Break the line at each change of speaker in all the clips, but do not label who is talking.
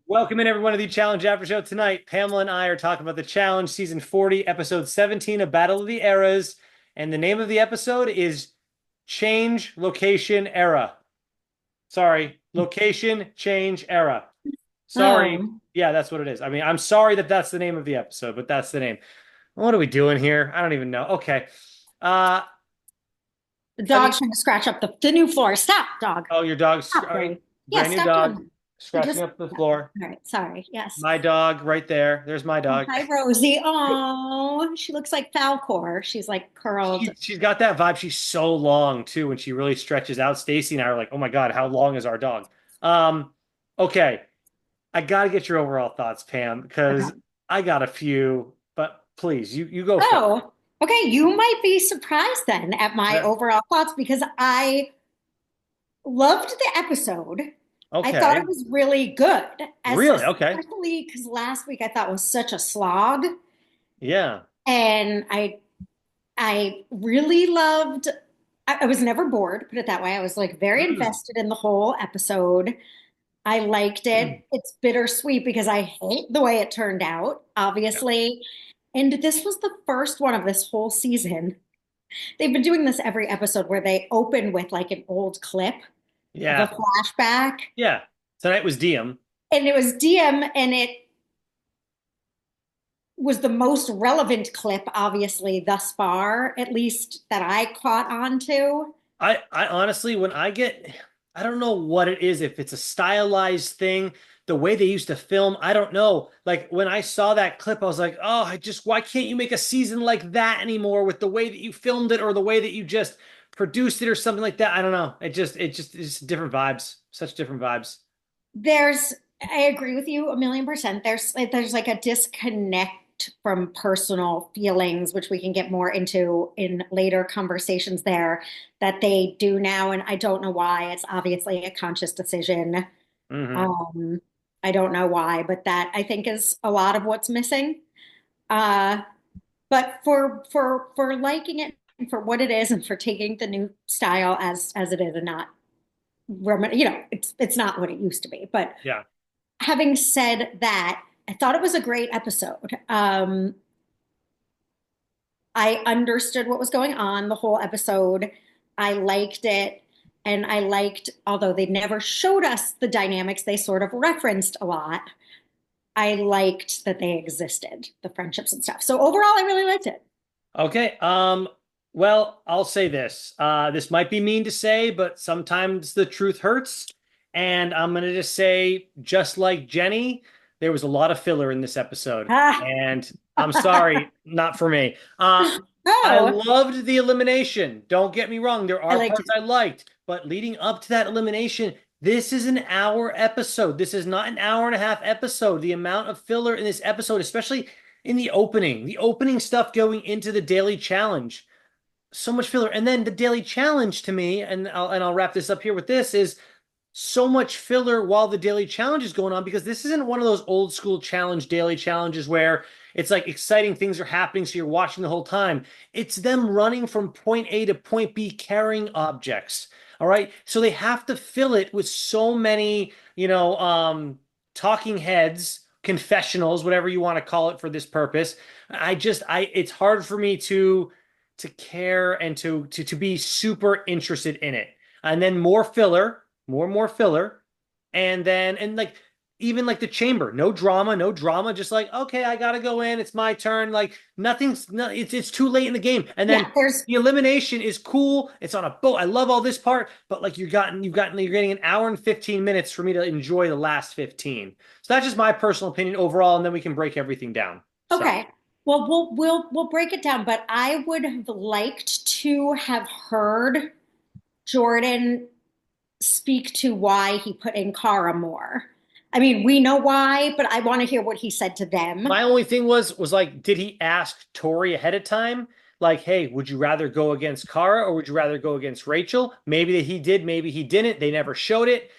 Welcome in everyone to the Challenge After Show tonight. Pamela and I are talking about the Challenge season 40, episode 17 of Battle of the Eras. And the name of the episode is Change Location Era. Sorry, Location Change Era. Sorry.
Oh,
Yeah, that's what it is. I mean, I'm sorry that that's the name of the episode, but that's the name. What are we doing here? I don't even know. Okay. Uh,
the
I mean,
dog's trying to scratch up the new floor. Stop, dog.
oh, your dog's
Stop,
all right.
Gray. Yeah,
Brand new
stop doing
dog
that. You
scratching
just,
up the
yeah.
floor.
All right. Sorry. Yes.
My dog right there. There's my
Oh,
dog.
hi, Rosie. Oh, she looks like Falcor. She's like curled.
She's got that vibe. She's so long too when she really stretches out. Stacy and I are like, oh my God, how long is our dog? Um, okay. I gotta get your overall thoughts, Pam, because
Okay.
I got a few, but please, you go first.
Oh, okay. You might be surprised then at my
Okay.
overall thoughts because I loved the episode. I thought
Okay.
it was really good, as
Really? Okay.
especially because last week I thought was such a slog,
Yeah.
and I really loved. I was never bored, put it that way. I was like very
Mm.
invested in the whole episode. I liked it. It's bittersweet because I hate the way it turned out,
Yeah.
obviously. And this was the first one of this whole season. They've been doing this every episode where they open with like an old clip of a
Yeah.
flashback.
Yeah. Tonight was Diem.
And it was DM, and it was the most relevant clip, obviously, thus far, at least that I caught on to.
I honestly, when I get, I don't know what it is, if it's a stylized thing, the way they used to film, I don't know. Like when I saw that clip, I was like, oh, why can't you make a season like that anymore with the way that you filmed it or the way that you just produced it or something like that? I don't know. It's just different vibes, such different vibes.
There's, I agree with you 1,000,000%. There's like a disconnect from personal feelings, which we can get more into in later conversations there that they do now. And I don't know why. It's obviously a conscious decision.
Hmm.
Um, I don't know why, but that I think is a lot of what's missing. Uh, but for liking it and for what it is and for taking the new style as it is and not it's not what it used to be. But
Yeah.
having said that, I thought it was a great episode. I understood what was going on the whole episode. I liked it. And I liked, although they never showed us the dynamics, they sort of referenced a lot. I liked that they existed, the friendships and stuff. So overall, I really liked it.
Okay. Well, I'll say this. This might be mean to say, but sometimes the truth hurts. And I'm gonna just say, just like Jenny, there was a lot of filler in this episode.
Ah.
And I'm sorry, not for me. I
Oh,
loved the elimination. Don't get me wrong, there
I
are
liked
parts
it.
I liked, but leading up to that elimination, this is an hour episode. This is not an hour and a half episode. The amount of filler in this episode, especially in the opening stuff going into the daily challenge, so much filler. And then the daily challenge to me, and I'll wrap this up here with this, is so much filler while the daily challenge is going on because this isn't one of those old school challenge daily challenges where it's like exciting things are happening so you're watching the whole time. It's them running from point A to point B carrying objects. All right? So they have to fill it with so many, talking heads, confessionals, whatever you want to call it for this purpose. It's hard for me to care and to be super interested in it. And then more filler, more and more filler, and then and like even like the chamber, no drama, no drama, just like okay, I gotta go in, it's my turn. Like nothing's no, it's too late in the game. And
Yeah,
then
there's
the elimination is cool. It's on a boat. I love all this part, but like you're getting an hour and 15 minutes for me to enjoy the last 15. So that's just my personal opinion overall, and then we can break everything down. So
okay. Well, we'll break it down, but I would have liked to have heard Jordan speak to why he put in Kara more. I mean, we know why, but I want to hear what he said to them.
my only thing was like, did he ask Tori ahead of time? Like, hey, would you rather go against Kara or would you rather go against Rachel? Maybe that he did, maybe he didn't. They never showed it.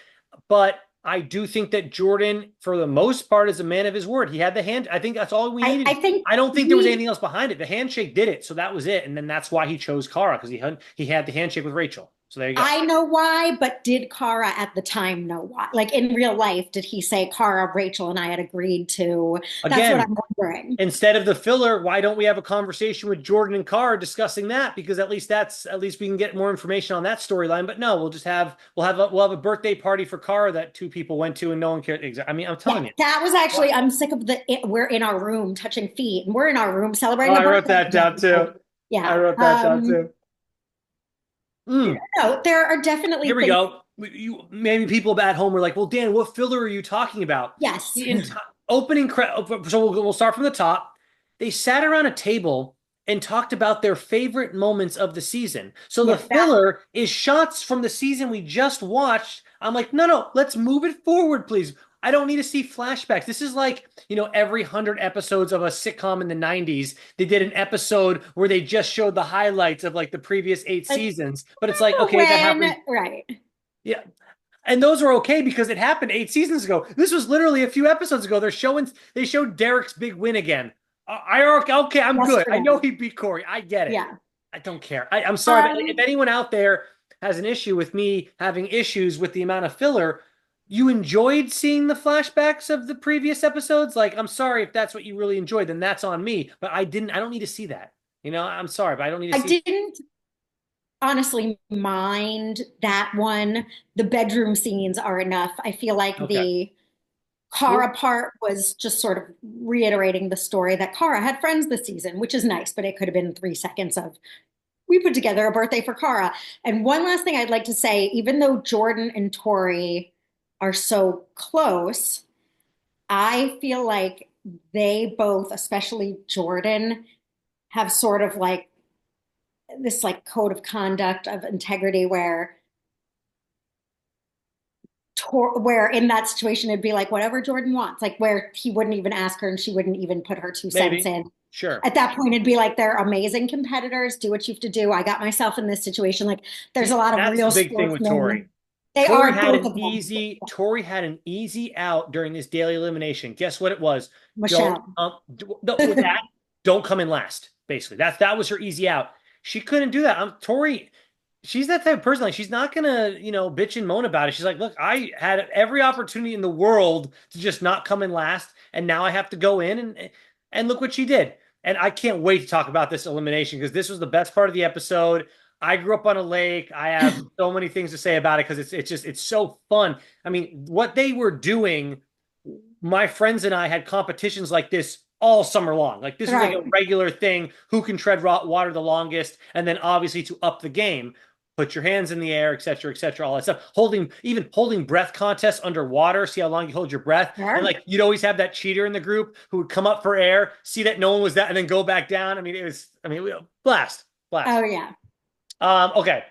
But I do think that Jordan, for the most part, is a man of his word. He had the hand. I think that's all we
I
needed.
think
I don't think there was
he,
anything else behind it. The handshake did it, so that was it. And then that's why he chose Kara because he had the handshake with Rachel. So there you go.
I know why, but did Kara at the time know why? Like in real life, did he say, Kara, Rachel, and I had agreed to? That's what
Again,
I'm wondering.
instead of the filler, why don't we have a conversation with Jordan and Carr discussing that? Because at least we can get more information on that storyline. But no, we'll have a birthday party for Carr that two people went to and no one cared. I mean, I'm
Yeah,
telling you.
that was actually, I'm sick of we're in our room touching feet and we're in our room
Oh,
celebrating a
I wrote
birthday.
that down too. I
Yeah.
wrote that down too. Mm.
No, there are definitely
Here we
things.
go. Maybe people at home were like, "Well, Dan, what filler are you talking about?"
Yes.
The opening so we'll start from the top. They sat around a table and talked about their favorite moments of the season. So the
Yeah,
filler is shots from the season we just watched. I'm like, no, no, let's move it forward, please. I don't need to see flashbacks. This is like, every 100 episodes of a sitcom in the 90s, they did an episode where they just showed the highlights of like the previous eight
like
seasons. But it's like, okay, that
when,
happened.
right.
Yeah, and those are okay because it happened 8 seasons ago. This was literally a few episodes ago. They showed Derek's big win again. Okay, I'm good. I know
Yesterday.
he beat Corey. I get it.
Yeah.
I don't care. I'm sorry, but if
Um,
anyone out there has an issue with me having issues with the amount of filler, you enjoyed seeing the flashbacks of the previous episodes. Like, I'm sorry if that's what you really enjoyed, then that's on me. But I didn't. I don't need to see that. I'm sorry, but I don't need to
I
see.
didn't honestly mind that one. The bedroom scenes are enough. I feel like
Okay.
the
Well,
Kara part was just sort of reiterating the story that Kara had friends this season, which is nice, but it could have been 3 seconds of we put together a birthday for Kara. And one last thing I'd like to say, even though Jordan and Tori are so close, I feel like they both, especially Jordan, have sort of like this like code of conduct of integrity where in that situation it'd be like whatever Jordan wants, like where he wouldn't even ask her and she wouldn't even put her 2 cents
maybe.
in.
Sure.
At that point, it'd be like they're amazing competitors. Do what you have to do. I got myself in this situation. Like there's a lot of
That's the
real
big thing with Tori.
sportsmen. They are both of them.
Tori had an easy out during this daily elimination. Guess what it was? Don't
Michelle.
with that, don't come in last. Basically, that was her easy out. She couldn't do that. Tori. She's that type of person. Like she's not gonna, bitch and moan about it. She's like, look, I had every opportunity in the world to just not come in last, and now I have to go in and look what she did. And I can't wait to talk about this elimination because this was the best part of the episode. I grew up on a lake. I have so many things to say about it because it's so fun. I mean, what they were doing, my friends and I had competitions like this all summer long. Like this was like
Right.
a regular thing. Who can tread water the longest, and then obviously to up the game, put your hands in the air, et cetera, all that stuff. Holding breath contests underwater. See how long you hold your breath, and
Sure.
like you'd always have that cheater in the group who would come up for air, see that no one was that, and then go back down. Blast, blast.
Oh yeah.
Okay,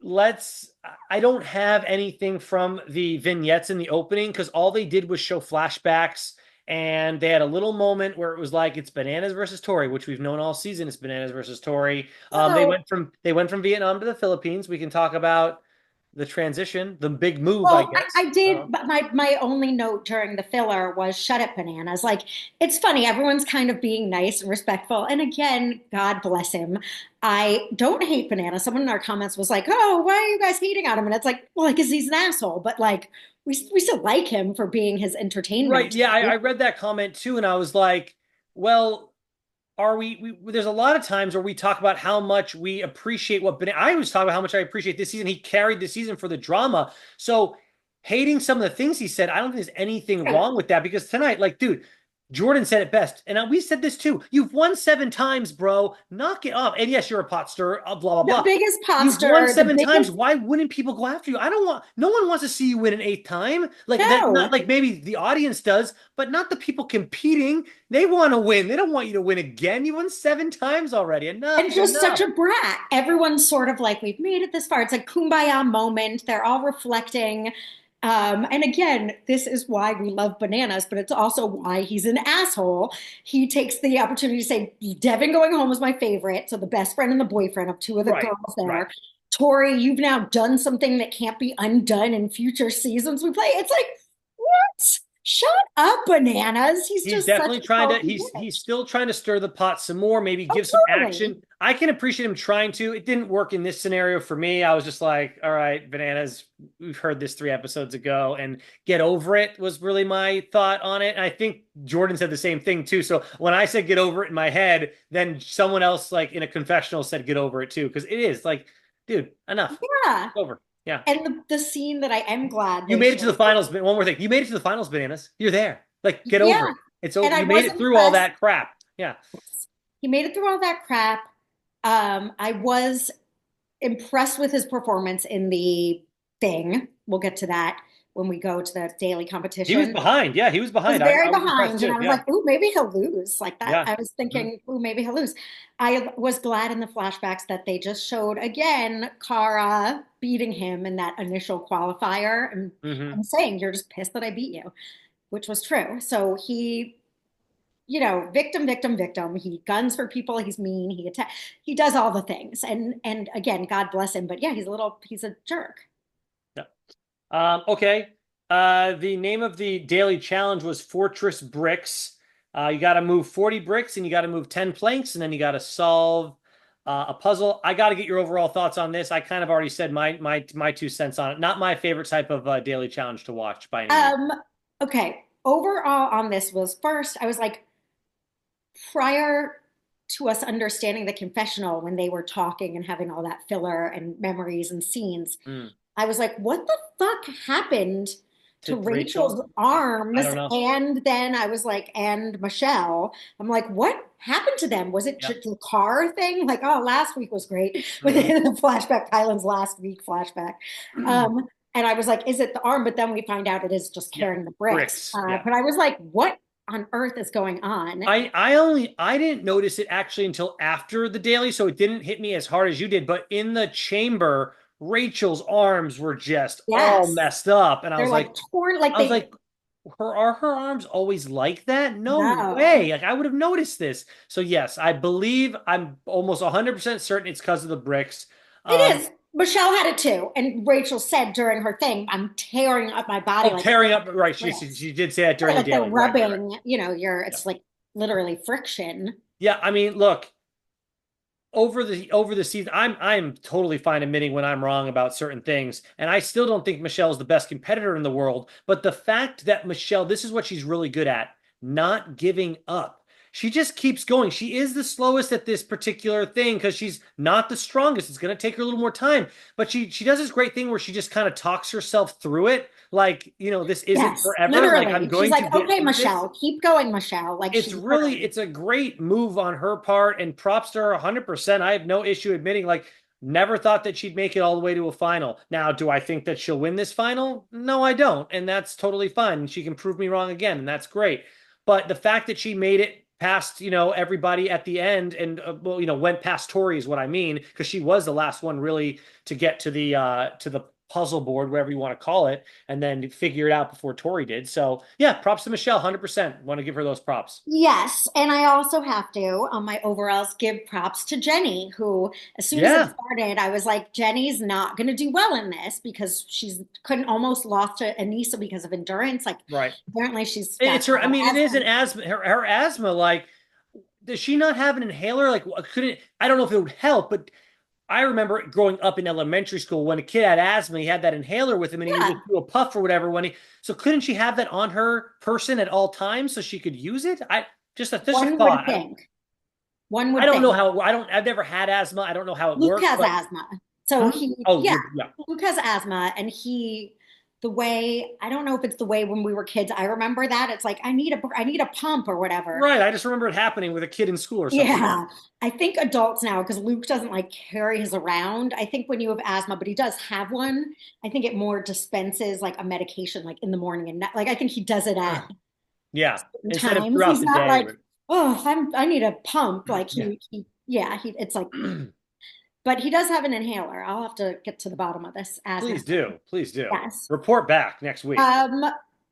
let's I don't have anything from the vignettes in the opening because all they did was show flashbacks and they had a little moment where it was like it's bananas versus Tori, which we've known all season. It's bananas versus Tori. They
So,
went from Vietnam to the Philippines. We can talk about the transition, the big move, I
well,
guess.
I did, but my only note during the filler was shut it, bananas. Like, it's funny, everyone's kind of being nice and respectful. And again, God bless him. I don't hate Banana. Someone in our comments was like, oh, why are you guys hating on him? And it's like, well, because he's an asshole, but like, we still like him for being his
Right.
entertainment
Yeah, I
tool.
read that comment too, and I was like, well, are there's a lot of times where we talk about how much we appreciate I always talk about how much I appreciate this season. He carried the season for the drama. So hating some of the things he said, I don't think there's anything
Right.
wrong with that because tonight, like, dude, Jordan said it best. And we said this too. You've won 7 times, bro. Knock it off. And yes, you're a pot stirrer, blah, blah,
The
blah.
biggest pot
You've won
stirrer, the
7 times.
biggest,
Why wouldn't people go after you? No one wants to see you win an eighth time. Like that, not
no.
like maybe the audience does, but not the people competing. They want to win. They don't want you to win again. You won 7 times already. Enough
And
is
just such
enough.
a brat. Everyone's sort of like, we've made it this far. It's like kumbaya moment. They're all reflecting. And again, this is why we love bananas, but it's also why he's an asshole. He takes the opportunity to say, Devin going home was my favorite. So the best friend and the boyfriend of two of the
Right.
girls
Right.
there. Tori, you've now done something that can't be undone in future seasons we play. It's like, what? Shut up, Bananas. He's
He's
just such
definitely
a
trying to
salty
he's
bitch.
still trying to stir the pot some more, maybe
Oh,
give some
totally.
action. I can appreciate him trying to. It didn't work in this scenario for me. I was just like, all right, Bananas, we've heard this 3 episodes ago, and get over it was really my thought on it. And I think Jordan said the same thing too. So when I said get over it in my head, then someone else like in a confessional said get over it too. Because it is like, dude, enough.
Yeah.
It's over. Yeah.
And the scene that I am glad
You
they
made it to the
showed.
finals, but one more thing. You made it to the finals, Bananas. You're there. Like, get over
Yeah.
it. It's over.
And I
You made
was
it through all
impressed.
that crap. Yeah.
He made it through all that crap. I was impressed with his performance in the thing. We'll get to that when we go to the daily
He was
competition.
behind. Yeah, he was
Was
behind.
very
I was impressed
behind, and
too.
I was
Yeah.
like, "Ooh, maybe he'll lose." Like that,
Yeah.
I was
Mhm.
thinking, "Ooh, maybe he'll lose." I was glad in the flashbacks that they just showed again Kara beating him in that initial qualifier
Mhm.
and saying, "You're just pissed that I beat you," which was true. So he, victim, victim, victim. He guns for people. He's mean. He does all the things. And again, God bless him. But yeah, he's a jerk.
Yeah. Okay. The name of the daily challenge was Fortress Bricks. You got to move 40 bricks and you got to move 10 planks and then you got to solve a puzzle. I got to get your overall thoughts on this. I kind of already said my 2 cents on it. Not my favorite type of daily challenge to watch by any means.
Um, okay. Overall on this was first, I was like, prior to us understanding the confessional when they were talking and having all that filler and memories and scenes,
Mm.
I was like, what the fuck happened to
To Rachel,
Rachel's
I
arms?
don't know.
And then I was like, and Michelle. I'm like, what happened to them? Was it
Yeah.
the car thing? Like, oh, last week was great with
Hmm.
the flashback, Kylan's last week flashback. Um, and I was like, is it the arm? But then we find out it is just
Yeah.
carrying the bricks.
Bricks. Yeah.
But I was like, what on earth is going on?
I didn't notice it actually until after the daily, so it didn't hit me as hard as you did. But in the chamber, Rachel's arms were just all
Yes.
messed up, and
They're like torn, like
I was
they,
like, are her arms always like that? No
no.
way! Like I would have noticed this. So yes, I believe I'm almost 100% certain it's because of the bricks.
It
Um,
is. Michelle had it too. And Rachel said during her thing, I'm tearing up my body
oh,
like
tearing up. Right,
bricks.
she did say that
Right,
during the
like they're
daily. Right.
rubbing,
Yeah.
it's like literally friction.
Yeah. I mean, look. Over the season, I'm totally fine admitting when I'm wrong about certain things, and I still don't think Michelle's the best competitor in the world. But the fact that Michelle, this is what she's really good at, not giving up. She just keeps going. She is the slowest at this particular thing because she's not the strongest. It's going to take her a little more time, but she does this great thing where she just kind of talks herself through it. Like, this isn't
Yes,
forever. Like I'm
literally. She's
going to
like,
get
okay,
through this.
Michelle, keep going, Michelle. Like
it's
she
really
literally,
it's a great move on her part and props to her 100%. I have no issue admitting like never thought that she'd make it all the way to a final. Now, do I think that she'll win this final? No, I don't, and that's totally fine, and she can prove me wrong again, and that's great. But the fact that she made it past everybody at the end and well, went past Tori is what I mean, because she was the last one really to get to the puzzle board, whatever you want to call it, and then figure it out before Tori did. So yeah, props to Michelle, 100%. Want to give her those props.
yes. And I also have to, on my overalls, give props to Jenny, who, as soon as it
Yeah,
started, I was like, Jenny's not going to do well in this because she's couldn't almost lost to Anissa because of endurance. Like,
right.
apparently she's got
It's her. I mean, it is an
asthma.
asthma. Her asthma. Like, does she not have an inhaler? Like, couldn't I don't know if it would help, but I remember growing up in elementary school when a kid had asthma, he had that inhaler with him, and he would
Yeah,
just do a puff or whatever when he. So couldn't she have that on her person at all times so she could use it? Just a
one would
thought.
think. One
I
would
don't know
think.
how. I don't. I've never had asthma. I don't know how it
Luke
works,
has
but
asthma. So
hmm?
he,
Oh,
yeah,
you're yeah.
Luke has asthma. And the way, I don't know if it's the way when we were kids, I remember that. It's like, I need a pump or whatever.
Right. I just remember it happening with a kid in school or something. Yeah.
Yeah. I think adults now, because Luke doesn't like carry his around. I think when you have asthma, but he does have one, I think it more dispenses like a medication like in the morning and like I think he does it at
Yeah.
certain
Instead of
times.
throughout
He's
the
not
day.
like, oh, I need a pump. Like
Yeah.
it's like, but he does have an inhaler. I'll have to get to the bottom of this asthma
Please
thing.
do. Please do.
Yes.
Report back next week.
Um,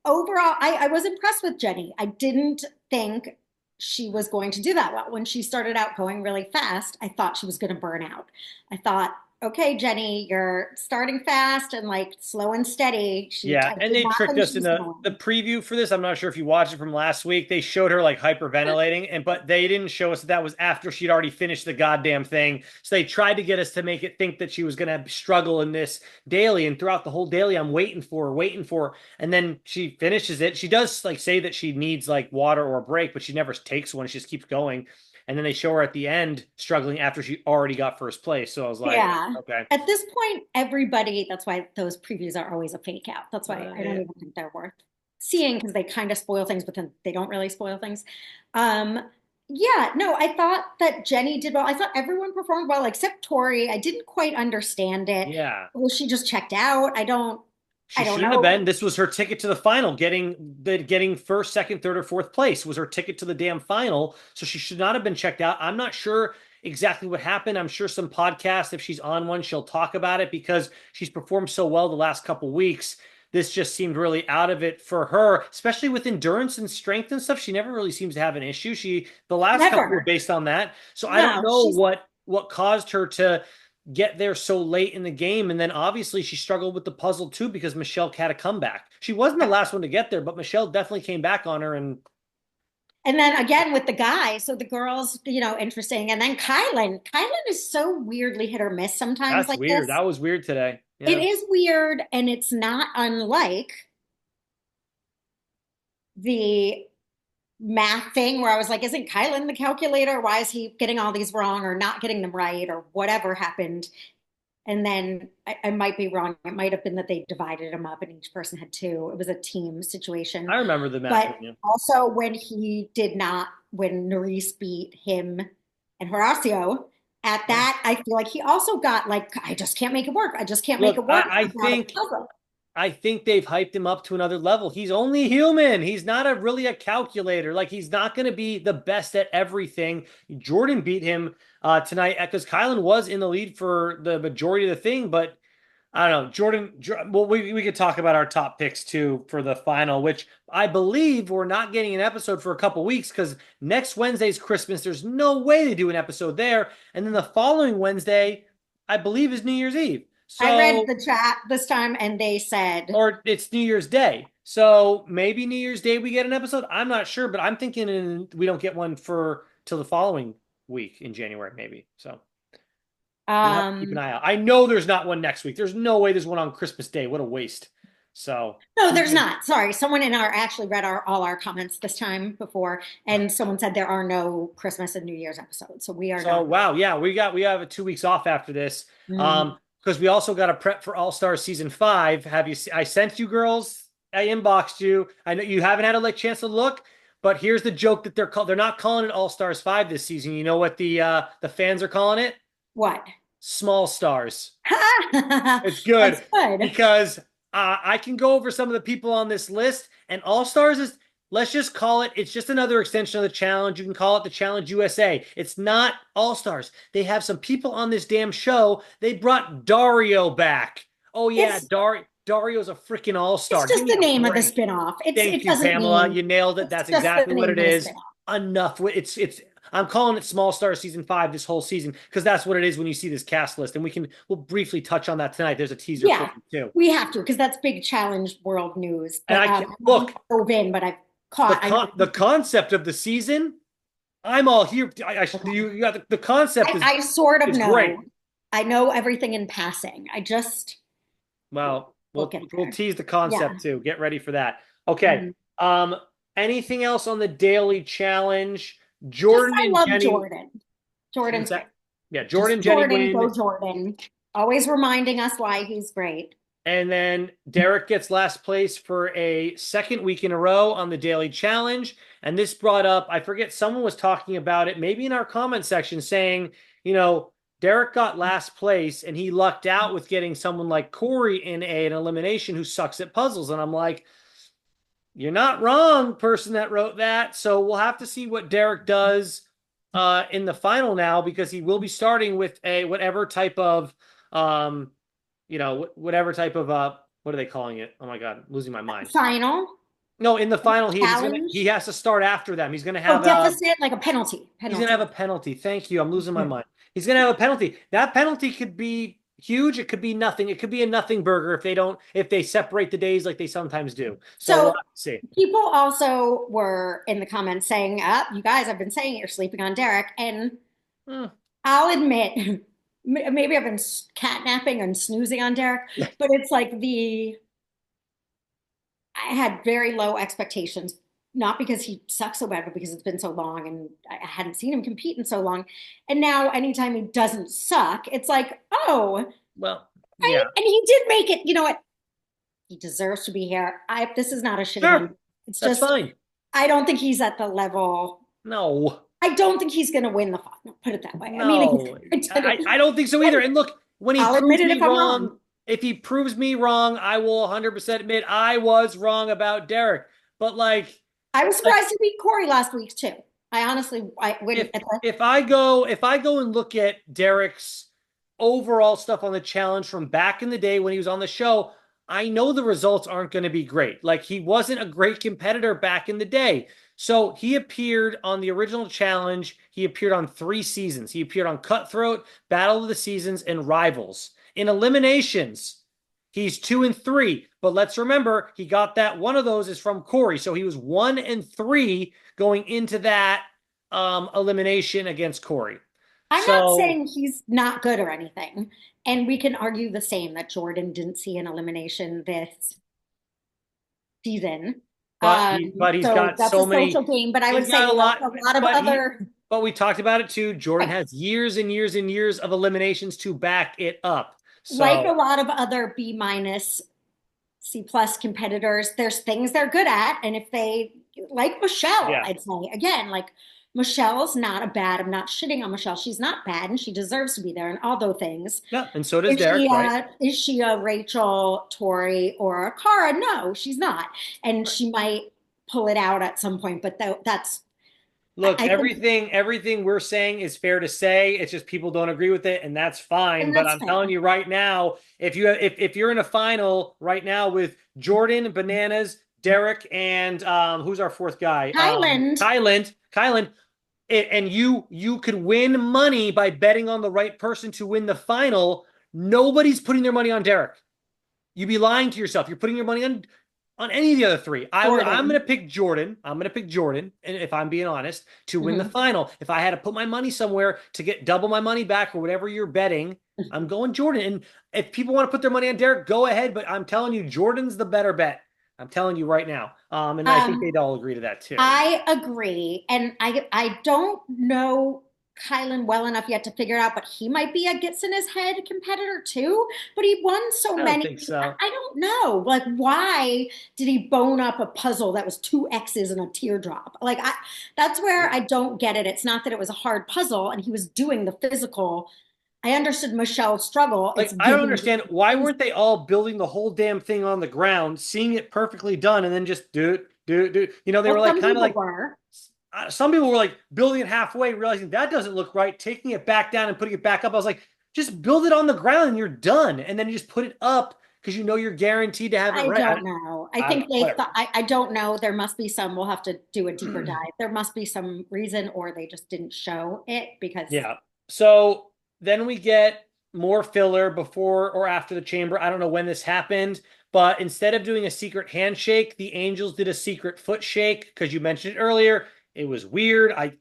Overall, I was impressed with Jenny. I didn't think she was going to do that well. When she started out going really fast, I thought she was going to burn out. I thought okay, Jenny, you're starting fast and like slow and steady.
Yeah,
I
and
did
they
not
tricked
think
us
she
in
was
the
going to
the
win.
preview for this. I'm not sure if you watched it from last week. They showed her like hyperventilating, and but they didn't show us that that was after she'd already finished the goddamn thing. So they tried to get us to make it think that she was gonna struggle in this daily, and throughout the whole daily, I'm waiting for her, and then she finishes it. She does like say that she needs like water or a break, but she never takes one. She just keeps going, and then they show her at the end struggling after she already got first place. So I was like,
Yeah.
okay.
At this point, everybody, that's why those previews are always a fake out. That's why I don't
Yeah.
even think they're worth seeing because they kind of spoil things, but then they don't really spoil things. Um, yeah, no, I thought that Jenny did well. I thought everyone performed well except Tori. I didn't quite understand it.
Yeah.
Was she just checked out?
She
I don't
shouldn't have been.
know.
This was her ticket to the final. Getting first, second, third, or fourth place was her ticket to the damn final. So she should not have been checked out. I'm not sure exactly what happened. I'm sure some podcast, if she's on one, she'll talk about it because she's performed so well the last couple weeks. This just seemed really out of it for her, especially with endurance and strength and stuff. She never really seems to have an issue. The last couple were
Never.
based on that. So I don't
No,
know
she's
what caused her to get there so late in the game. And then obviously she struggled with the puzzle too because Michelle had a comeback. She wasn't the last one to get there, but Michelle definitely came back on her. And
and then again with the guys, so the girls, interesting. And then Kylan. Kylan is so weirdly hit or miss sometimes
that's
like
weird.
this.
That was weird today.
It
Yeah.
is weird, and it's not unlike the math thing where I was like, isn't Kylan the calculator? Why is he getting all these wrong or not getting them right or whatever happened? And then I might be wrong. It might have been that they divided them up and each person had two. It was a team situation.
I remember the math
But
one. Yeah.
also when Nerys beat him and Horacio, at
Yeah.
that, I feel like he also got like, I just can't make it work. I just can't make
Look,
it work. I'm out of the
think
puzzle.
I think they've hyped him up to another level. He's only human. He's not really a calculator. Like he's not going to be the best at everything. Jordan beat him tonight because Kylan was in the lead for the majority of the thing, but I don't know. Well, we could talk about our top picks too for the final, which I believe we're not getting an episode for a couple weeks because next Wednesday's Christmas. There's no way they do an episode there. And then the following Wednesday, I believe, is New Year's Eve.
I read
So,
the chat this time and they said,
or it's New Year's Day. So maybe New Year's Day we get an episode. I'm not sure, but I'm thinking we don't get one for till the following week in January, maybe. So we'll have to keep an
um,
eye out. I know there's not one next week. There's no way there's one on Christmas Day. What a waste. So
no, there's not. Sorry. Someone in our actually read all our comments this time before, and someone said there are no Christmas and New Year's episodes. So we are
so
not.
wow, yeah, we have 2 weeks off after this.
Mhm.
Because we also got to prep for All Star Season 5. Have you? I sent you girls. I inboxed you. I know you haven't had a chance to look, but here's the joke that they're not calling it All Stars 5 this season. You know what the fans are calling it?
What?
Small Stars. It's
That's
good
good.
because I can go over some of the people on this list, and All Stars is, let's just call it, it's just another extension of the challenge. You can call it the Challenge USA. It's not All Stars. They have some people on this damn show. They brought Dario back. Oh, yeah,
It's
Dario's a freaking All
it's
Star. Give
just
me
the
a
name of the
break.
spinoff.
Thank
It
you,
doesn't
Pamela.
mean
You nailed it.
it's
That's
just the
exactly what
name
it
of the
is.
spinoff.
Enough. It's I'm calling it Small Star Season 5 this whole season because that's what it is when you see this cast list. And we'll briefly touch on that tonight. There's a teaser for
Yeah,
you too.
we have to because that's big challenge world news.
And
But
I can
I haven't
look,
dove in, but I've caught. I know.
the concept of the season, I'm all here. You got the concept
I sort of
is great.
know. I know everything in passing. I just
Well,
will get
we'll
there.
tease the
Yeah.
concept too. Get ready for that. Okay.
Mhm.
Um, anything else on the daily challenge?
Just
Jordan
I
and
love
Jenny.
Jordan.
What's
Jordan's great.
that? Yeah,
Just
Jordan, Jenny
Jordan,
win.
go Jordan. Always reminding us why he's great.
And then Derek gets last place for a second week in a row on the daily challenge. And this brought up, I forget, someone was talking about it, maybe in our comment section, saying, Derek got last place and he lucked out with getting someone like Corey in an elimination who sucks at puzzles. And I'm like, you're not wrong, person that wrote that. So we'll have to see what Derek does in the final now because he will be starting with a whatever type of whatever type of what are they calling it? Oh my God, I'm losing my mind.
Final
No, in the final
challenge.
he has to start after them. He's gonna
Oh,
have
deficit, like a penalty.
he's gonna have a penalty. Thank you. I'm losing my mind. He's gonna have a penalty. That penalty could be huge. It could be nothing. It could be a nothing burger if they separate the days like they sometimes do. So we'll
So
have to see.
people also were in the comments saying, "Up, you guys, I've been saying it, you're sleeping on Derek." And
Hmm.
I'll admit, maybe I've been catnapping and snoozing on Derek, but it's like I had very low expectations, not because he sucks so bad, but because it's been so long and I hadn't seen him compete in so long. And now, anytime he doesn't suck, it's like, oh,
Well,
right.
yeah,
And he did make it. You know what? He deserves to be here. This is not a shitting on.
sure,
It's
that's
just
fine.
I don't think he's at the level.
No,
I don't think he's going to win the final. Put it that way. I mean,
no, I don't think so either. And look, when he
I'll admit
proves
it
me
if I'm wrong.
wrong, if he proves me wrong, I will 100% admit I was wrong about Derek. But
I was
like
surprised he beat Corey last week too. I honestly, I when
if
at the,
if I go and look at Derek's overall stuff on the challenge from back in the day when he was on the show, I know the results aren't going to be great. Like he wasn't a great competitor back in the day. So he appeared on the original challenge. He appeared on 3 seasons. He appeared on Cutthroat, Battle of the Seasons, and Rivals. In eliminations, he's 2 and 3. But let's remember, he got that one of those is from Corey. So he was 1 and 3 going into that elimination against Corey.
I'm not
So,
saying he's not good or anything, and we can argue the same that Jordan didn't see an elimination this season.
but he's
So
got
that's a
so
social
many.
game. But I
He's
would
got
say
a
like
lot,
a lot of other.
but we talked about it too. Jordan
Right.
has years and years and years of eliminations to back it up.
Like a
So,
lot of other B minus C plus competitors, there's things they're good at. And if they, like Michelle,
yeah,
I'd say, again, like Michelle's not a bad, I'm not shitting on Michelle. She's not bad and she deserves to be there and all those things.
yeah, and so does Derek, right?
Is she a Rachel, Tori, or a Cara? No, she's not. And
Right.
she might pull it out at some point, but that's,
Look,
I think,
everything we're saying is fair to say. It's just people don't agree with it, and that's fine.
and
But
that's
I'm telling
fair.
you right now, if you're in a final right now with Jordan, Bananas, Derek, and who's our fourth guy?
Highland,
Kylan, and you could win money by betting on the right person to win the final. Nobody's putting their money on Derek. You'd be lying to yourself. You're putting your money on any of the other three. I'm going
Jordan.
to pick Jordan. I'm going to pick Jordan, and if I'm being honest, to win the
Mhm.
final. If I had to put my money somewhere to get double my money back or whatever you're betting, I'm going Jordan. And if people want to put their money on Derek, go ahead. But I'm telling you, Jordan's the better bet. I'm telling you right now. And I think
Um,
they'd all agree to that too.
I agree. And I don't know Kylan well enough yet to figure it out, but he might be a gets in his head competitor too. But he won so
I don't
many.
think so.
I don't know. Like, why did he bone up a puzzle that was two X's and a teardrop? That's where I don't get it. It's not that it was a hard puzzle and he was doing the physical. I understood Michelle's struggle. It's
Like, I don't
getting
understand why weren't they all building the whole damn thing on the ground, seeing it perfectly done, and then just do it, do it, do it. They were
well,
like
some
kind of
people
like
were.
some people were like building it halfway, realizing that doesn't look right, taking it back down and putting it back up. I was like, just build it on the ground and you're done, and then you just put it up because you know you're guaranteed to have it
I
right.
don't know. I
I don't know,
think they
whatever.
thought, I don't know. There must be some, we'll have to do a deeper dive. There must be some reason, or they just didn't show it because
Yeah. So then we get more filler before or after the chamber. I don't know when this happened, but instead of doing a secret handshake, the Angels did a secret foot shake because you mentioned it earlier. It was weird. I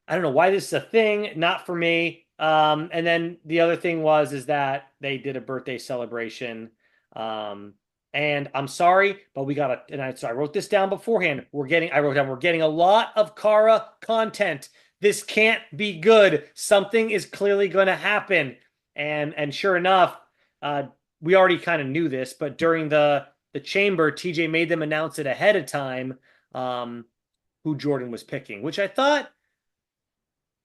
don't know why this is a thing. Not for me. And then the other thing is that they did a birthday celebration. Um, and I'm sorry, but we got to, so I wrote this down beforehand. I wrote down, we're getting a lot of Kara content. This can't be good. Something is clearly going to happen. And sure enough, uh, we already kind of knew this, but during the chamber, TJ made them announce it ahead of time, who Jordan was picking, which I thought,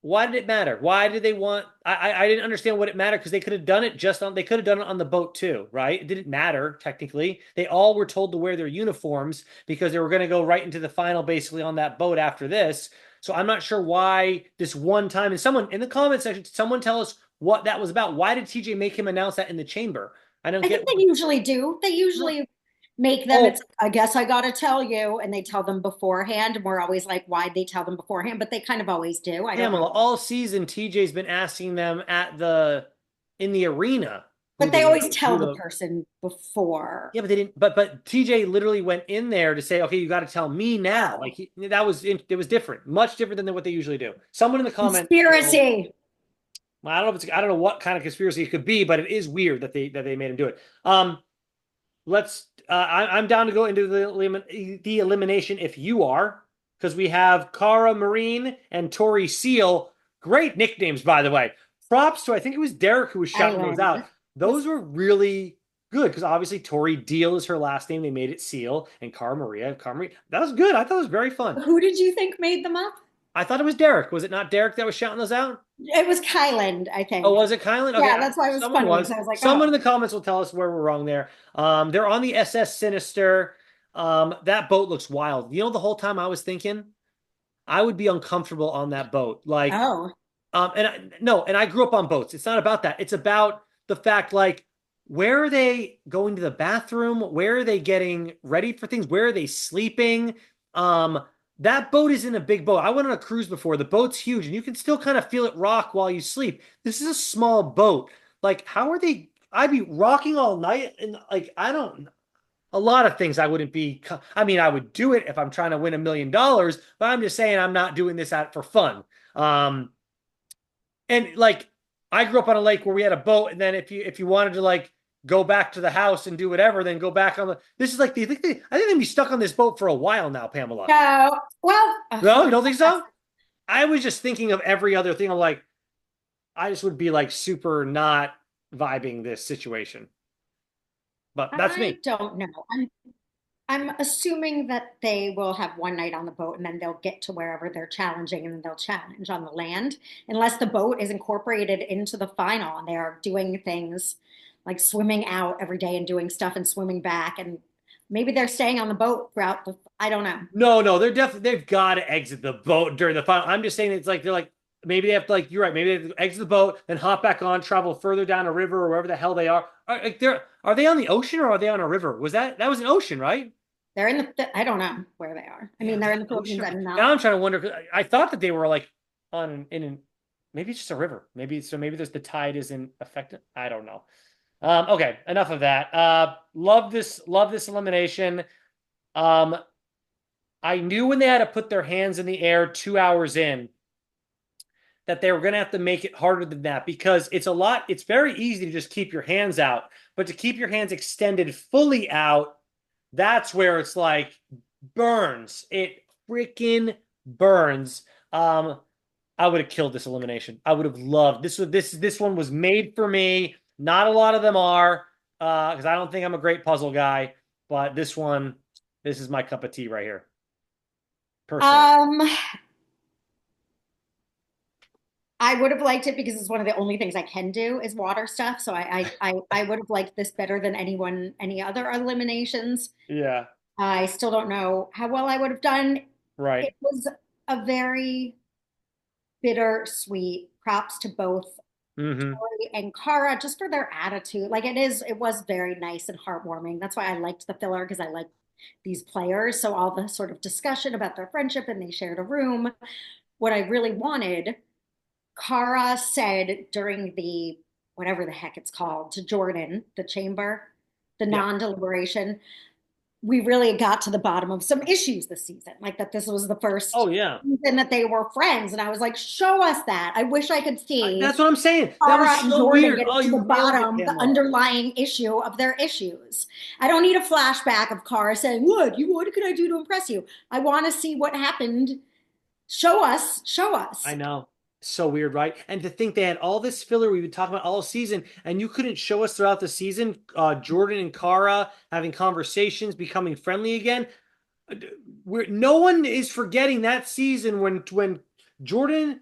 why did it matter? Why did they want? I didn't understand what it mattered because they could have done it they could have done it on the boat too, right? It didn't matter technically. They all were told to wear their uniforms because they were going to go right into the final basically on that boat after this. So I'm not sure why this one time. And someone in the comment section, someone tell us what that was about. Why did TJ make him announce that in the chamber? I don't
I
get
think
what.
they usually do. They
No.
usually make them,
Oh,
it's, I guess I got to tell you, and they tell them beforehand. And we're always like, why'd they tell them beforehand? But they kind of always do. I don't
Pamela,
know.
all season TJ's been asking them in the arena
But
who
they
the
always
who
tell the
the
person before.
yeah, but they didn't. But TJ literally went in there to say, okay, you got to tell me now. Like it was different, much different than what they usually do. Someone in the comments will.
Conspiracy.
Well, I don't know what kind of conspiracy it could be, but it is weird that they made him do it. Let's. I'm down to go into the elimination if you are, because we have Cara Marine and Tori Seal. Great nicknames, by the way. Props to I think it was Derek who was shouting those
Island.
out. Those were really good because obviously Tori Deal is her last name. They made it Seal and Cara Marie. That was good. I thought it was very fun.
Who did you think made them up?
I thought it was Derek. Was it not Derek that was shouting those out?
It was Kyland, I
Oh,
think.
was it Kylan? Okay,
Yeah, that's why it was
someone
funny because
was.
I was like,
Someone
oh,
in the comments will tell us where we're wrong there. They're on the SS Sinister. That boat looks wild. You know, the whole time I was thinking I would be uncomfortable on that boat. Like,
oh.
no, and I grew up on boats. It's not about that. It's about the fact, like, where are they going to the bathroom? Where are they getting ready for things? Where are they sleeping? Um, that boat isn't a big boat. I went on a cruise before. The boat's huge, and you can still kind of feel it rock while you sleep. This is a small boat. Like, how are they? I'd be rocking all night, and like, I don't. A lot of things I wouldn't be. I mean, I would do it if I'm trying to win $1 million, but I'm just saying I'm not doing this out for fun. And like I grew up on a lake where we had a boat, and then if you wanted to like go back to the house and do whatever, then go back on the. This is like I think they'd be stuck on this boat for a while now, Pamela.
No. Well,
No, you don't think so? I was just thinking of every other thing. I'm like, I just would be like super not vibing this situation. But that's
I
me.
don't know. I'm assuming that they will have one night on the boat and then they'll get to wherever they're challenging and then they'll challenge on the land, unless the boat is incorporated into the final and they are doing things like swimming out every day and doing stuff and swimming back, and maybe they're staying on the boat throughout the. I don't know.
No, no, they've got to exit the boat during the final. I'm just saying it's like they're like maybe they have to like you're right. Maybe they have to exit the boat, then hop back on, travel further down a river or wherever the hell they are. Are they on the ocean or are they on a river? That was an ocean, right?
They're in the. I don't know where they are. I
Yeah,
mean,
was
they're
that
in the
an
Philippines.
ocean?
I'm
Now
not.
I'm trying to wonder. I thought that they were like on in an maybe it's just a river. Maybe there's the tide isn't affected. I don't know. Okay, enough of that. Love this elimination. Um, I knew when they had to put their hands in the air 2 hours in that they were going to have to make it harder than that because it's very easy to just keep your hands out, but to keep your hands extended fully out, that's where it's like burns. It freaking burns. I would have killed this elimination. I would have loved this one was made for me. Not a lot of them are, because I don't think I'm a great puzzle guy, but this is my cup of tea right here, personally.
Um, I would have liked it because it's one of the only things I can do is water stuff. So I would have liked this better than any other eliminations.
Yeah,
I still don't know how well I would have done.
right.
It was a very bittersweet. Props to both
Mm-hmm.
Tori and Kara just for their attitude. Like it was very nice and heartwarming. That's why I liked the filler because I like these players. So all the sort of discussion about their friendship and they shared a room. What I really wanted, Kara said during the whatever the heck it's called to Jordan, the chamber, the
Yeah.
non-deliberation, we really got to the bottom of some issues this season. Like that this was the
Oh
first
yeah.
season that they were friends. And I was like, show us that. I wish I could see
That's what I'm saying. That was
Tara and
so
Jordan
weird.
getting
Oh,
to the
you nailed it,
bottom, the
Pamela.
underlying issue of their issues. I don't need a flashback of Kara saying, what could I do to impress you? I want to see what happened. Show us, show us.
I know. So weird, right? And to think they had all this filler we've been talking about all season, and you couldn't show us throughout the season Jordan and Kara having conversations, becoming friendly again. No one is forgetting that season when Jordan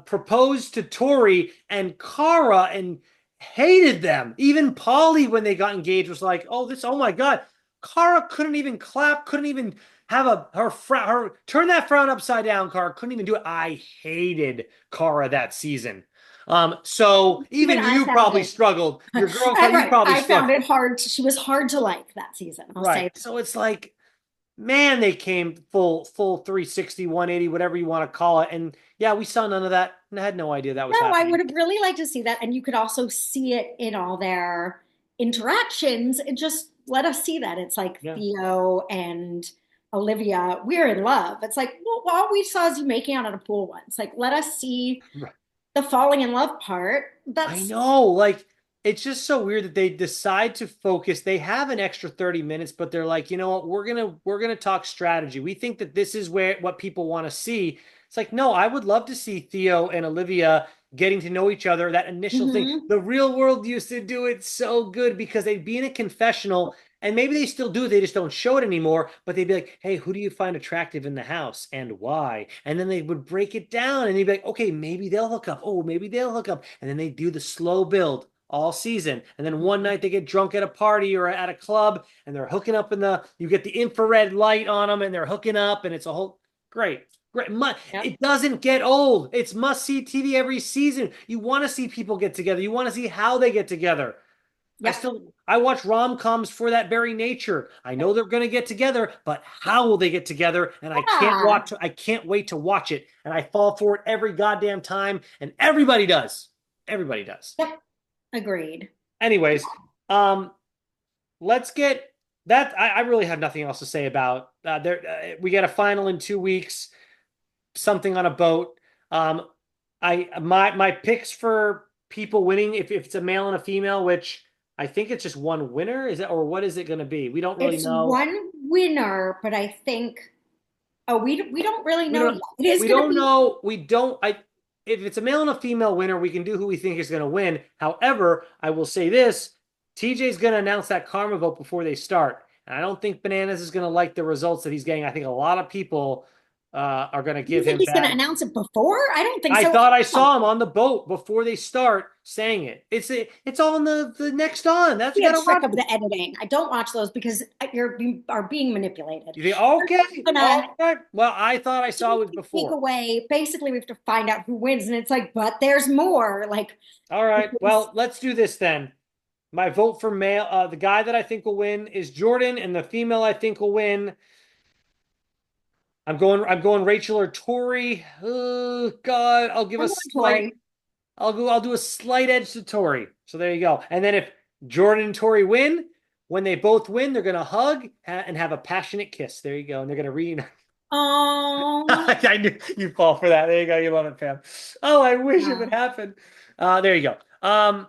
proposed to Tori and Kara and hated them. Even Polly, when they got engaged, was like, "Oh my God." Kara couldn't even clap, couldn't even have her turn that frown upside down. Kara couldn't even do it. I hated Kara that season. So
Even
even
I
you
found
probably
it.
struggled. Your girlfriend, you
Right.
probably
I found
struggled.
it hard. She was hard to like that season. I'll
Right.
say.
So it's like man, they came full 360, 180, whatever you want to call it. And yeah, we saw none of that. I had no idea that was
No, I
happening.
would have really liked to see that. And you could also see it in all their interactions. It just let us see that. It's like
Yeah.
Theo and Olivia, we're in love. It's like, well, all we saw is you making out at a pool once. Like, let us see the falling in love part.
I
That's
know, like it's just so weird that they decide to focus. They have an extra 30 minutes, but they're like, you know what, we're gonna talk strategy. We think that this is where what people want to see. It's like, no, I would love to see Theo and Olivia getting to know each other, that initial thing.
mhm.
The real world used to do it so good because they'd be in a confessional. And maybe they still do, they just don't show it anymore. But they'd be like, hey, who do you find attractive in the house and why? And then they would break it down and they'd be like, okay, maybe they'll hook up. Oh, maybe they'll hook up. And then they do the slow build all season. And then one night they get drunk at a party or at a club and they're hooking up you get the infrared light on them and they're hooking up and it's a whole great. Great.
Yep.
It doesn't get old. It's must see TV every season. You want to see people get together. You want to see how they get together.
Yep.
I watch rom-coms for that very nature. I know they're going to get together, but how will they get together? And
Yeah.
I can't wait to watch it. And I fall for it every goddamn time. And everybody does. Everybody does.
Yep. Agreed.
Anyways, um, let's get that. I really have nothing else to say about there. We get a final in 2 weeks. Something on a boat. My picks for people winning, if it's a male and a female, which I think it's just one winner, is it, or what is it going to be? We don't really
It's
know.
one winner, but I think, oh, we don't really
We
know yet.
don't
It is
we
going to
don't
be,
know. We don't. I If it's a male and a female winner, we can do who we think is going to win. However, I will say this: TJ's going to announce that karma vote before they start, and I don't think Bananas is going to like the results that he's getting. I think a lot of people are going to
you
give
think
him
he's going to
bad.
announce it before? I don't think
I
so.
thought I saw him on the boat before they start saying it. It's all in the next on. That's you
Be a
got to
trick
watch
of
it.
the editing. I don't watch those because are being manipulated.
You think
They're
okay,
gonna
all right. Well, I thought I saw it
take
before.
away. Basically, we have to find out who wins, and it's like, but there's more. Like,
All right.
because
Well, let's do this then. My vote for male, the guy that I think will win is Jordan, and the female I think will win. I'm going Rachel or Tori. Oh God, I'll give
I'm
a
going
slight.
Tori.
I'll do a slight edge to Tori. So there you go. And then if Jordan and Tori win, when they both win, they're gonna hug and have a passionate kiss. There you go. And they're gonna reunite.
Oh,
I knew you'd fall for that. There you go. You love it, Pam. Oh, I wish it would
yeah.
happen. There you go.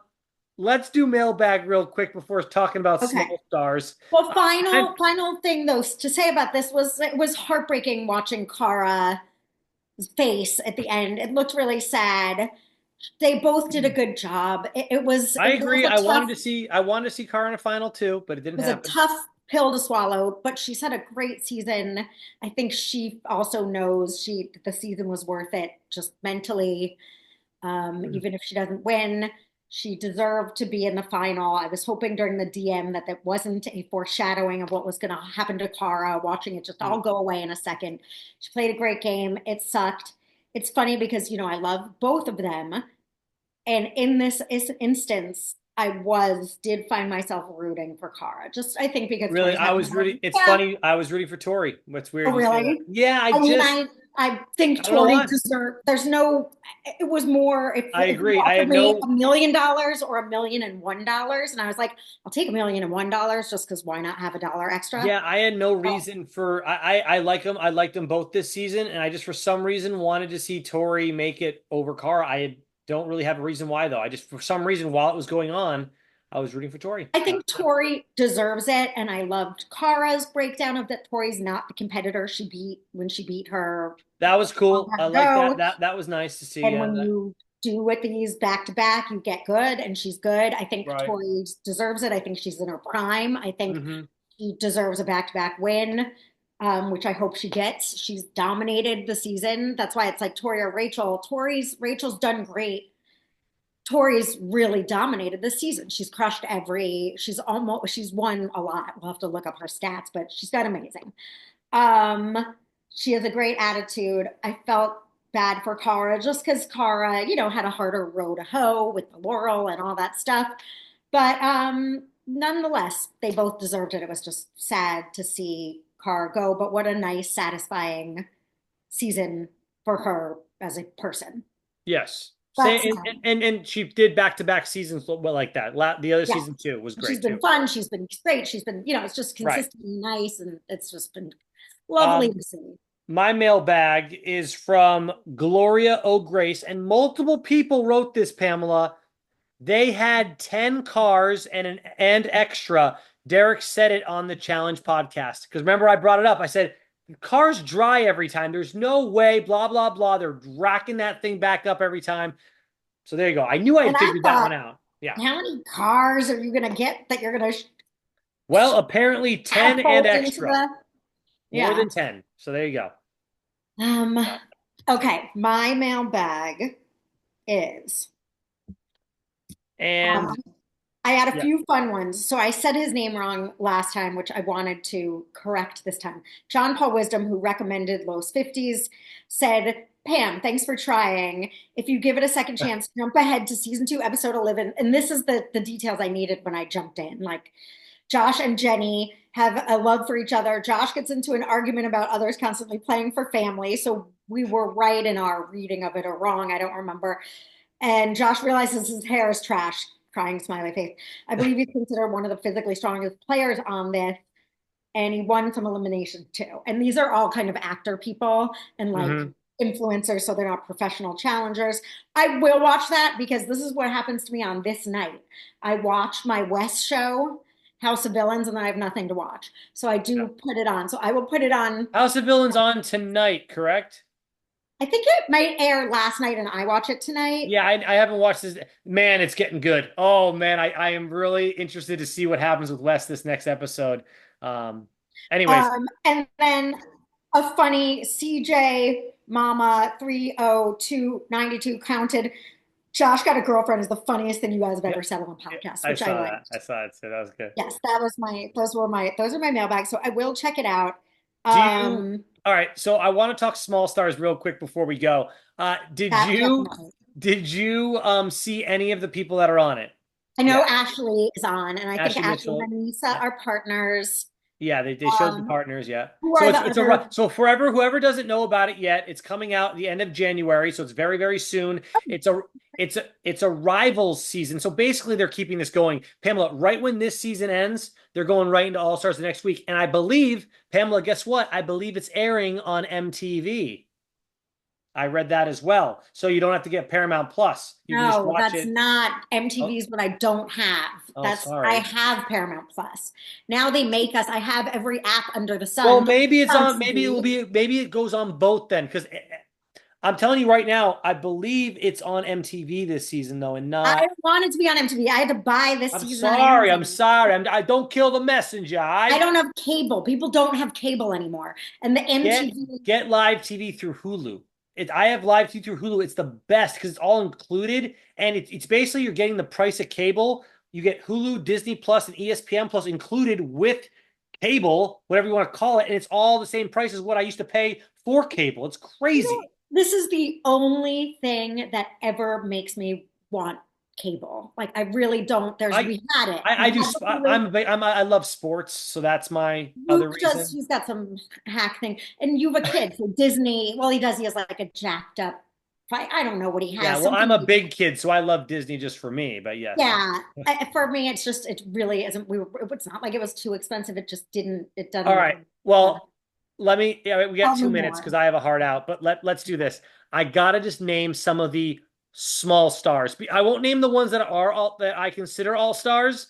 Let's do mailbag real quick before talking about
Okay.
small stars.
Well,
I'm
final thing though to say about this was it was heartbreaking watching Kara's face at the end. It looked really sad. They both did a good job.
I
It was
agree.
a tough
I wanted to see Car in a final too, but it didn't
was a
happen.
tough pill to swallow, but she's had a great season. I think she also knows the season was worth it just mentally. Even if she doesn't win, she deserved to be in the final. I was hoping during the DM that that wasn't a foreshadowing of what was going to happen to Cara, watching it just all go away in a second. She played a great game. It sucked. It's funny because, I love both of them. And in this instance, did find myself rooting for Cara. Just, I think because
Really,
Tori's
I
having
was
more,
rooting. It's
yeah.
funny. I was rooting for Tori. What's
Oh,
weird you say that?
really?
Yeah,
I mean, I think
I don't know
Tori
why.
deserved, there's no, it was more,
I
if you
agree. I
offered
had
me
no
$1 million or $1,001, and I was like, I'll take $1,001 just because why not have a dollar extra?
Yeah, I had no
Oh,
reason for I like them. I liked them both this season, and I just for some reason wanted to see Tori make it over Carr. Don't really have a reason why though. I just for some reason while it was going on, I was rooting for Tori.
I think Tori deserves it, and I loved Kara's breakdown of that Tori's not the competitor she beat when she beat her
That was
a long
cool. I
time
like that.
ago.
That was nice to see.
And
Yeah.
when you do with these back to back, you get good, and she's good. I think
Right.
Tori deserves it. I think she's in her prime. I think
Hmm.
she deserves a back to back win, which I hope she gets. She's dominated the season. That's why it's like Tori or Rachel. Rachel's done great. Tori's really dominated this season. She's won a lot. We'll have to look up her stats, but she's got amazing. Um, she has a great attitude. I felt bad for Cara just because Cara, had a harder row to hoe with the Laurel and all that stuff. But nonetheless, they both deserved it. It was just sad to see car go, but what a nice, satisfying season for her as a person.
Yes. Say
That's
and she did back-to-back seasons like that. The other
yeah.
season too was
She's
great
been
too.
fun. She's been great. She's been, it's just
Right.
consistently nice, and it's just been lovely
Um,
to see.
my mailbag is from Gloria O'Grace, and multiple people wrote this, Pamela. They had 10 cars and extra. Derek said it on the challenge podcast. Because remember, I brought it up. I said, the car's dry every time. There's no way, blah, blah, blah. They're racking that thing back up every time. So there you go. I knew I
And
had
I
figured that one
thought,
out. Yeah.
how many cars are you going to get that you're going to
Well, apparently 10 and
catapult into
extra.
the,
More
yeah.
than 10. So there you go.
Um, okay. My mailbag is,
And
um, I had a
yeah.
few fun ones. So I said his name wrong last time, which I wanted to correct this time. John Paul Wisdom, who recommended Los 50s, said, Pam, thanks for trying. If you give it a second chance, jump ahead to season 2, episode 11. And this is the details I needed when I jumped in. Like, Josh and Jenny have a love for each other. Josh gets into an argument about others constantly playing for family. So we were right in our reading of it, or wrong. I don't remember. And Josh realizes his hair is trash, crying smiley face. I believe he's considered one of the physically strongest players on this, and he won some elimination too. And these are all kind of actor people and like
Mm-hmm.
influencers, so they're not professional challengers. I will watch that because this is what happens to me on this night. I watch my West show, House of Villains, and then I have nothing to watch. So I
Yeah.
do put it on. So I will put it on.
House of Villains on tonight, correct?
I think it might air last night and I watch it tonight.
Yeah, I haven't watched this. Man, it's getting good. Oh man, I am really interested to see what happens with Wes this next episode. Um, anyways,
And then a funny CJ Mama 30292 counted. Josh got a girlfriend is the funniest thing you guys have
yeah,
ever said on a
yeah,
podcast,
I
which I
saw that. I
liked.
saw it. So that was good.
Yes, those are my mailbags. So I will check it out.
Do you?
Um,
All right. So I want to talk small stars real quick before we go. Did
that
you
definitely.
did you see any of the people that are on it?
I
Yeah,
know Ashley is on, and I think
Ashley
Ashley
Mitchell.
and Anissa
Yeah.
are partners.
Yeah, they showed the
Um,
partners, yeah.
who
So
are the
it's
other?
so forever whoever doesn't know about it yet, it's coming out at the end of January, so it's very very soon. It's a rivals season. So basically they're keeping this going. Pamela, right when this season ends, they're going right into All Stars the next week. And I believe, Pamela, guess what? I believe it's airing on MTV. I read that as well. So you don't have to get Paramount Plus. You can just
No,
watch
that's
it.
not
Oh,
MTV's what I don't have.
oh,
That's I
sorry.
have Paramount Plus. Now they make us, I have every app under the
Well,
sun.
maybe it's
On
on. Maybe it will
TV.
be. Maybe it goes on both then, because I'm telling you right now, I believe it's on MTV this season though, and not.
I wanted to be on MTV. I had to buy this
I'm
season on
sorry. I'm
Amazon.
sorry. I don't kill the messenger.
I
I
don't have cable. People don't have cable anymore. And the
get
MTV,
get live TV through Hulu. I have live TV through Hulu. It's the best because it's all included, and it's basically you're getting the price of cable. You get Hulu, Disney Plus, and ESPN Plus included with cable, whatever you want to call it, and it's all the same price as what I used to pay for cable. It's
you know,
crazy.
this is the only thing that ever makes me want cable. Like I really don't.
I
We had it.
I
We
do.
had the Hulu.
I love sports, so that's my other
Luke does,
reason.
he's got some hack thing. And you have a kid, so Disney, well, he does, he has like a jacked up, I don't know what he
Yeah,
has,
well, I'm a
something.
big kid, so I love Disney just for me. But yes,
Yeah, for me, it's just, it really isn't, it's not like it was too expensive. It just didn't, it
all
doesn't,
right. Well, let me. Yeah, we got
tell me
2 minutes because
more.
I have a heart out. But let's do this. I gotta just name some of the small stars. I won't name the ones that are all that I consider all stars.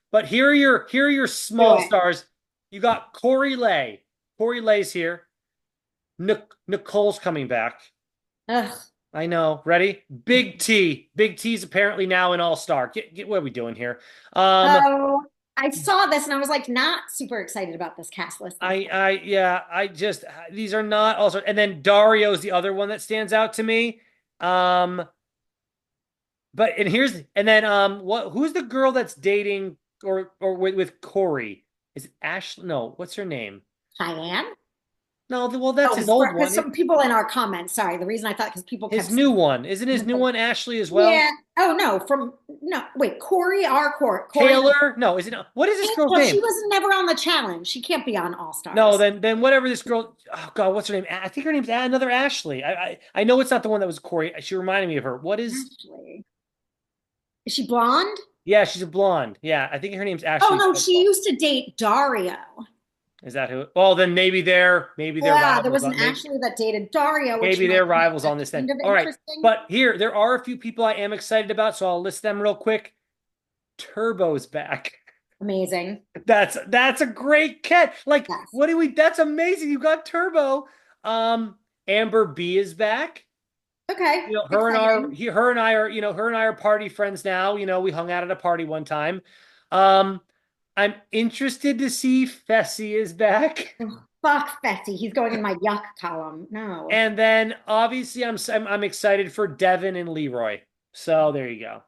But here are your
Do
small
it.
stars. You got Corey Lay. Corey Lay's here. Nicole's coming back.
Ugh.
I know. Ready? Big T. Big T's apparently now an all-star. Get what are we doing here? Um,
Oh, I saw this and I was like, not super excited about this cast list this
I
time.
I yeah, I just these are not also and then Dario's the other one that stands out to me. Um, but and then who's the girl that's dating or with Corey? Is it Ashley? No, what's her name?
Cheyenne?
No, well, that's
Oh,
his old
for
one.
some people in our comments. Sorry, the reason I thought because people
His
kept
new
saying,
one. Isn't his new one Ashley as well?
yeah. Oh no, from no, wait, Corey, our Corey.
Taylor? No, is it? What is this girl's
Well, she
name?
was never on the challenge. She can't be on All
No,
Stars.
then whatever this girl. Oh God, what's her name? I think her name's another Ashley. I know it's not the one that was Corey. She reminded me of her. What is?
Ashley. Is she blonde?
Yeah, she's a blonde. Yeah, I think her name's
Oh
Ashley
no,
as
she
well.
used to date Dario.
Is that who? Well, then maybe they're
Yeah, there
rivals
was an
on
Ashley that dated Dario, which
maybe
might
they're
make
rivals
that
on this then.
kind of
All right,
interesting.
but here there are a few people I am excited about, so I'll list them real quick. Turbo's back.
Amazing.
That's a great catch. Like,
Yes.
what do we? That's amazing. You got Turbo. Um, Amber B is back.
Okay. Exciting.
Her and I are, her and I are party friends now. We hung out at a party one time. Um, I'm interested to see Fessy is back.
Oh, fuck Fessy. He's going in my yuck column. No.
And then obviously I'm excited for Devin and Leroy. So there you go.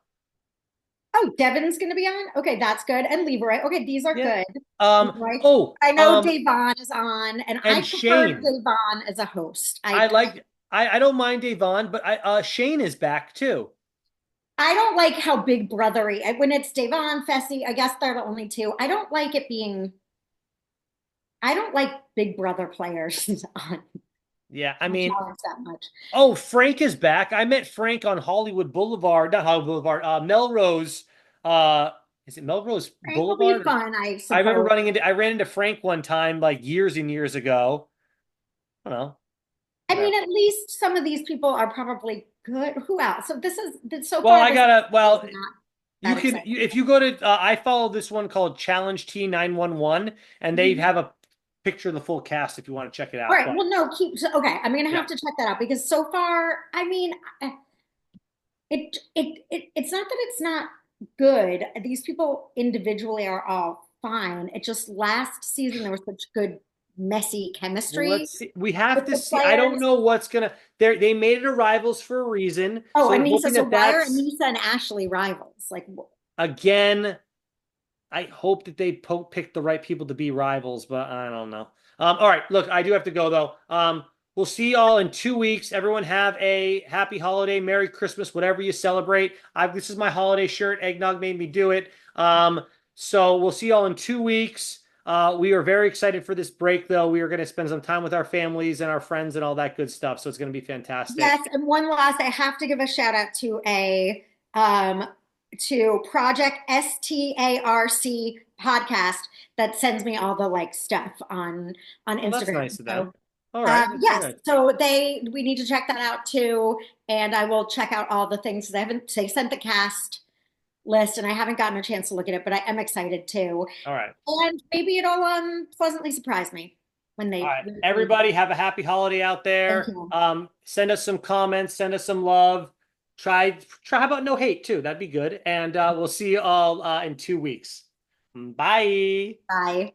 Oh, Devin's going to be on? Okay, that's good. And Leroy. Okay, these are
Yeah.
good.
Um,
Leroy.
oh,
I know Davon is on, and I
and
prefer
Shane.
Davon as a host.
I like I don't mind Davon, but Shane is back too.
I don't like how big brothery when it's Davon, Fessy, I guess they're the only two. I don't like it being I don't like big brother players on
Yeah, I
the
mean,
challenge that much.
oh, Frank is back. I met Frank on Hollywood Boulevard, not Hollywood Boulevard, Melrose. Uh, is it Melrose
Frank will be
Boulevard?
fun, I
I remember
suppose.
I ran into Frank one time, like years and years ago. I don't know,
I mean,
whatever.
at least some of these people are probably good. Who else? So so
Well,
far
I
this
gotta.
is
Well,
not
you
that
can
exciting.
if you go to. I follow this one called Challenge T911, and they
Mhm.
have a picture of the full cast if you want to check it
All
out.
right.
But
Well, no, okay. I'm gonna
yeah,
have to check that out because so far, I mean, it's not that it's not good. These people individually are all fine. It just last season there was such good messy
well,
chemistry
let's see. We have
with
to
the
see. I don't
players.
know what's gonna. They made it arrivals for a reason,
Oh,
so we're
Anissa.
hoping
So
that
why are
that's
Anissa and Ashley rivals? Like,
again. I hope that they pick the right people to be rivals, but I don't know. All right, look, I do have to go though. We'll see y'all in 2 weeks. Everyone have a happy holiday, Merry Christmas, whatever you celebrate. This is my holiday shirt. Eggnog made me do it. So we'll see y'all in 2 weeks. We are very excited for this break, though. We are going to spend some time with our families and our friends and all that good stuff. So it's going to be fantastic.
yes, and one last, I have to give a shout out to a um to Project STARC podcast that sends me all the like stuff on
Well, that's
Instagram.
nice of them.
So
All right, well,
yes,
good.
so we need to check that out too, and I will check out all the things. They sent the cast list, and I haven't gotten a chance to look at it, but I am excited too,
All right.
and maybe it'll pleasantly surprise me when
All
they
right.
really.
Everybody have a happy holiday out
Thank
there.
you.
Send us some comments, send us some love. Try how about no hate too? That'd be good. And we'll see you all in 2 weeks. Bye.
Bye.